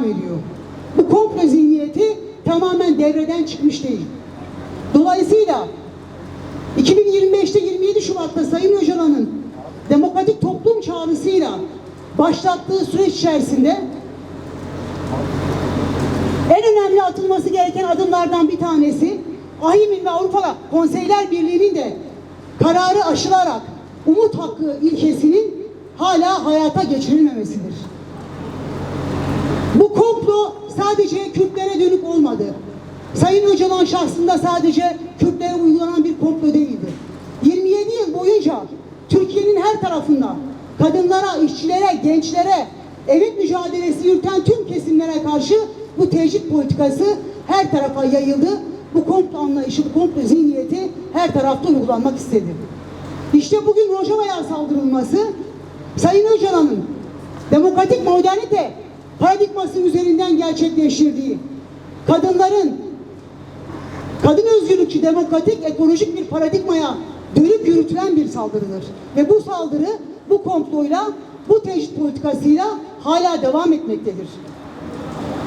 ediyor. Bu komplo zihniyeti tamamen devreden çıkmış değil. Dolayısıyla 2025'te 27 Şubat'ta Sayın Öcalan'ın demokratik toplum çağrısıyla başlattığı süreç içerisinde en önemli atılması gereken adımlardan bir tanesi AİHM'in ve Avrupa Konseyler Birliği'nin de kararı aşılarak umut hakkı ilkesinin hala hayata geçirilmemesidir. Bu komplo sadece Kürtlere dönük olmadı. Sayın Öcalan şahsında sadece Kürtlere uygulanan bir komplo değildi. 27 yıl boyunca Türkiye'nin her tarafında kadınlara, işçilere, gençlere, emek mücadelesi yürüten tüm kesimlere karşı bu tecrit politikası her tarafa yayıldı. Bu komplo anlayışı, bu komplo zihniyeti her tarafta uygulanmak istedi. İşte bugün Rojava'ya saldırılması, Sayın Öcalan'ın demokratik modernite paradigması üzerinden gerçekleştirdiği, kadın özgürlükçü, demokratik, ekolojik bir paradigmaya dönük yürütülen bir saldırıdır. Ve bu saldırı, bu komployla, bu tecrit politikasıyla hala devam etmektedir.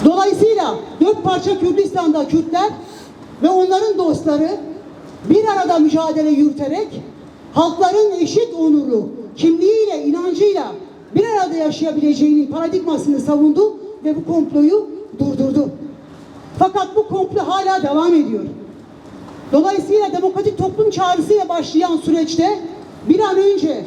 Dolayısıyla 4 parça Kürdistan'da Kürtler ve onların dostları bir arada mücadele yürüterek halkların eşit onuru, kimliğiyle, inancıyla bir arada yaşayabileceğinin paradigmasını savundu ve bu komployu durdurdu. Fakat bu komplo hala devam ediyor. Dolayısıyla demokratik toplum çağrısıyla başlayan süreçte bir an önce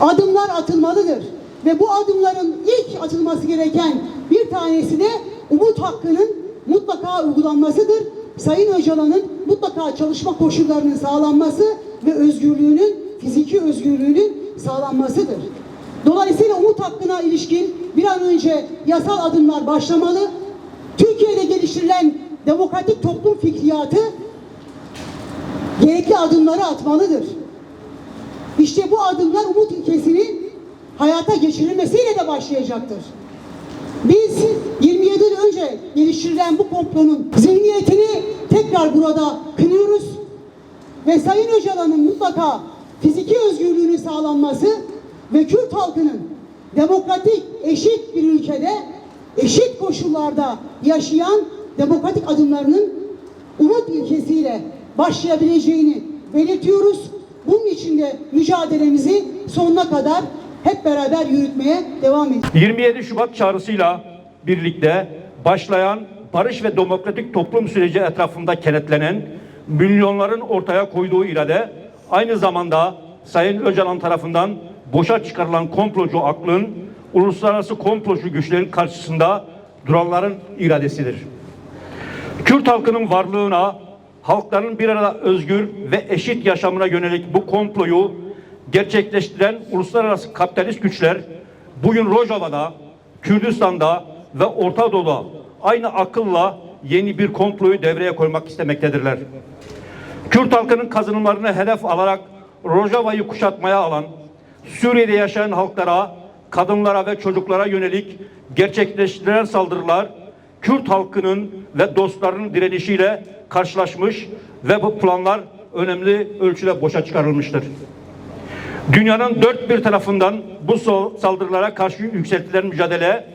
adımlar atılmalıdır. Ve bu adımların ilk atılması gereken bir tanesi de umut hakkının mutlaka uygulanmasıdır. Sayın Öcalan'ın mutlaka çalışma koşullarının sağlanması ve özgürlüğünün, fiziki özgürlüğünün sağlanmasıdır. Dolayısıyla umut hakkına ilişkin bir an önce yasal adımlar başlamalı. Türkiye'de geliştirilen demokratik toplum fikriyatı gerekli adımları atmalıdır. İşte bu adımlar umut ilkesinin hayata geçirilmesiyle de başlayacaktır. Biz 27 yıl önce geliştirilen bu komplonun zihniyetini tekrar burada kınıyoruz ve Sayın Öcalan'ın mutlaka fiziki özgürlüğünün sağlanması ve Kürt halkının demokratik, eşit bir ülkede, eşit koşullarda yaşayan demokratik adımlarının umut ilkesiyle başlayabileceğini belirtiyoruz. Bunun için de mücadelemizi sonuna kadar hep beraber yürütmeye devam edeceğiz. 27 Şubat çağrısıyla birlikte başlayan barış ve demokratik toplum süreci etrafında kenetlenen milyonların ortaya koyduğu irade aynı zamanda Sayın Öcalan tarafından boşa çıkarılan komplocu aklın, uluslararası komplocu güçlerin karşısında duranların iradesidir. Kürt halkının varlığına, halkların bir arada özgür ve eşit yaşamına yönelik bu komployu gerçekleştiren uluslararası kapitalist güçler bugün Rojava'da, Kürdistan'da ve Orta Doğu'da aynı akılla yeni bir komployu devreye koymak istemektedirler. Kürt halkının kazanımlarını hedef alarak Rojava'yı kuşatmaya alan, Suriye'de yaşayan halklara, kadınlara ve çocuklara yönelik gerçekleştirilen saldırılar Kürt halkının ve dostlarının direnişiyle karşılaşmış ve bu planlar önemli ölçüde boşa çıkarılmıştır. Dünyanın dört bir tarafından bu saldırılara karşı yükseltilen mücadele,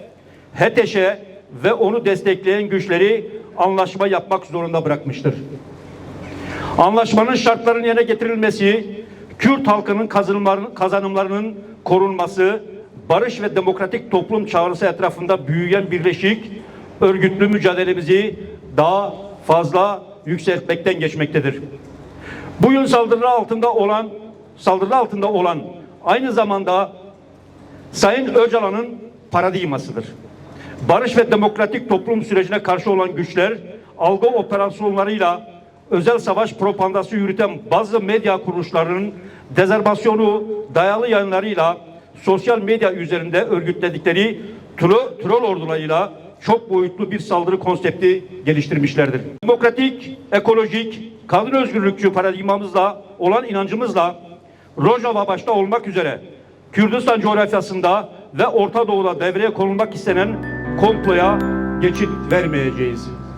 HETEŞ'e ve onu destekleyen güçleri anlaşma yapmak zorunda bırakmıştır. Anlaşmanın şartlarının yerine getirilmesi, Kürt halkının kazanımlarının korunması, barış ve demokratik toplum çağrısı etrafında büyüyen birleşik, örgütlü mücadelemizi daha fazla yükseltmekten geçmektedir. Bu yıl saldırı altında olan aynı zamanda Sayın Öcalan'ın paradigmasıdır. Barış ve demokratik toplum sürecine karşı olan güçler algı operasyonlarıyla özel savaş propagandası yürüten bazı medya kuruluşlarının dezenformasyonu dayalı yayınlarıyla sosyal medya üzerinde örgütledikleri troll ordularıyla çok boyutlu bir saldırı konsepti geliştirmişlerdir. Demokratik, ekolojik, kadın özgürlükçü paradigmamızla olan inancımızla Rojava başta olmak üzere Kürdistan coğrafyasında ve Orta Doğu'da devreye konulmak istenen komploya geçit vermeyeceğiz.